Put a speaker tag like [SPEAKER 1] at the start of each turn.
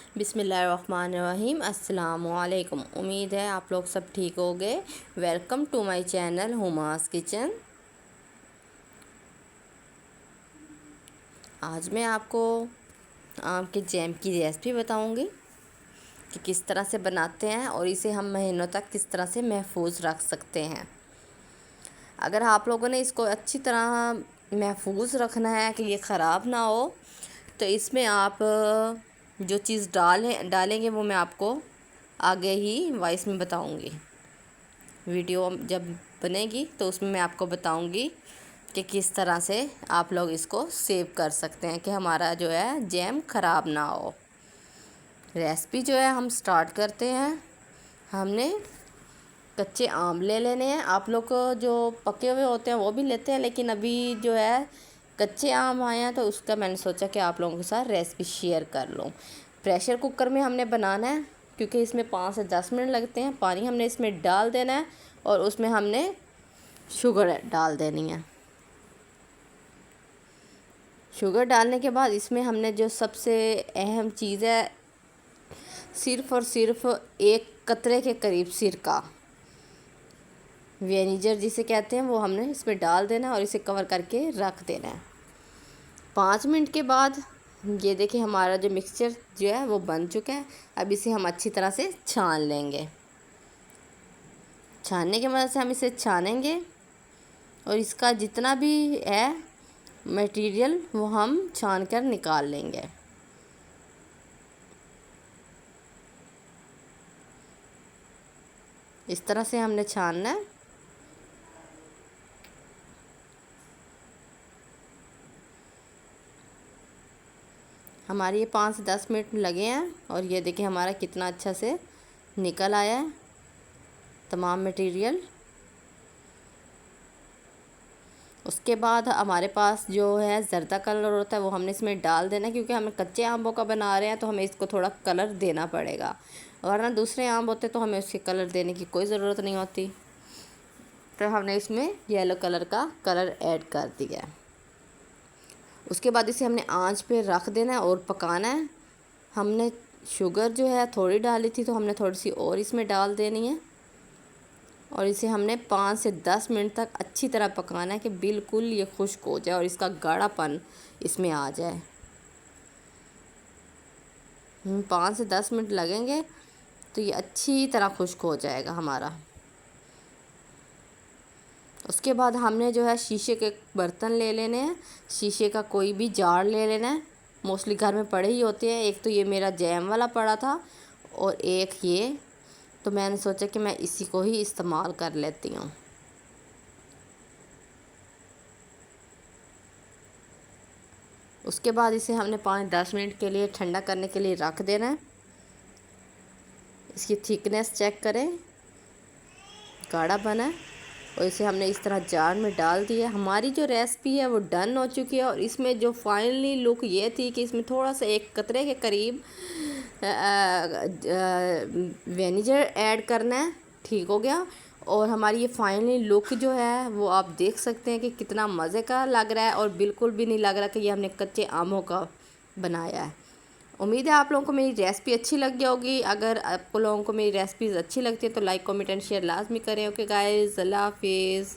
[SPEAKER 1] बिस्मिल्लाहिर्रहमानिर्रहीम। अस्सलामुअलैकुम। उम्मीद है आप लोग सब ठीक हो गए। Welcome to my channel Huma's kitchen. आज मैं आपको आम के जैम की रेसिपी बताऊंगी कि किस तरह से बनाते हैं और इसे हम महीनों तक किस तरह से महफूज रख सकते हैं। अगर आप लोगों ने इसको अच्छी तरह महफूज रखना है कि ये ख़राब ना हो, तो इसमें आप जो चीज़ डालेंगे वो मैं आपको आगे ही वॉइस में बताऊंगी। वीडियो जब बनेगी तो उसमें मैं आपको बताऊंगी कि किस तरह से आप लोग इसको सेव कर सकते हैं कि हमारा जो है जैम ख़राब ना हो। रेसिपी जो है हम स्टार्ट करते हैं। हमने कच्चे आम ले लेने हैं। आप लोग को जो पके हुए होते हैं वो भी लेते हैं, लेकिन अभी जो है कच्चे आम आए हैं तो उसका मैंने सोचा कि आप लोगों के साथ रेसिपी शेयर कर लूँ। प्रेशर कुकर में हमने बनाना है क्योंकि इसमें 5 से 10 मिनट लगते हैं। पानी हमने इसमें डाल देना है और उसमें हमने शुगर डाल देनी है। शुगर डालने के बाद इसमें हमने जो सबसे अहम चीज़ है, सिर्फ़ और सिर्फ 1 कतरे के करीब सिरका, विनेगर जिसे कहते हैं, वो हमने इसमें डाल देना और इसे कवर करके रख देना है। 5 मिनट के बाद ये देखिए हमारा जो मिक्सचर जो है वो बन चुका है। अब इसे हम अच्छी तरह से छान लेंगे। छानने की मदद से हम इसे छानेंगे और इसका जितना भी है मटेरियल वो हम छान कर निकाल लेंगे। इस तरह से हमने छानना है। हमारे ये 5 से 10 मिनट लगे हैं और ये देखिए हमारा कितना अच्छा से निकल आया है तमाम मटेरियल। उसके बाद हमारे पास जो है ज़र्दा कलर होता है वो हमने इसमें डाल देना है, क्योंकि हमें कच्चे आमों का बना रहे हैं तो हमें इसको थोड़ा कलर देना पड़ेगा, वरना दूसरे आम होते तो हमें उसके कलर देने की कोई ज़रूरत नहीं होती। तो हमने इसमें येलो कलर का कलर ऐड कर दिया है। उसके बाद इसे हमने आंच पे रख देना है और पकाना है। हमने शुगर जो है थोड़ी डाली थी तो हमने थोड़ी सी और इसमें डाल देनी है और इसे हमने 5 से 10 मिनट तक अच्छी तरह पकाना है कि बिल्कुल ये खुश्क हो जाए और इसका गाढ़ापन इसमें आ जाए। 5 से 10 मिनट लगेंगे तो ये अच्छी तरह खुश्क हो जाएगा हमारा। उसके बाद हमने जो है शीशे के बर्तन ले लेने हैं। शीशे का कोई भी जार ले लेना है, मोस्टली घर में पड़े ही होते हैं। एक तो ये मेरा जैम वाला पड़ा था और एक ये, तो मैंने सोचा कि मैं इसी को ही इस्तेमाल कर लेती हूँ। उसके बाद इसे हमने 5-10 मिनट के लिए ठंडा करने के लिए रख देना है। इसकी थिकनेस चेक करें, गाढ़ा बना है और इसे हमने इस तरह जार में डाल दिया। हमारी जो रेसिपी है वो डन हो चुकी है और इसमें जो फाइनली लुक ये थी कि इसमें थोड़ा सा 1 कतरे के करीब विनेगर ऐड करना है। ठीक हो गया। और हमारी ये फाइनली लुक जो है वो आप देख सकते हैं कि कितना मज़े का लग रहा है और बिल्कुल भी नहीं लग रहा कि ये हमने कच्चे आमों का बनाया है। उम्मीद है आप लोगों को मेरी रेसिपी अच्छी लगी होगी। अगर आप लोगों को मेरी रेसिपीज़ अच्छी लगती है तो लाइक कमेंट एंड शेयर लाजमी करें। ओके गाइस, अल्लाह हाफिज़।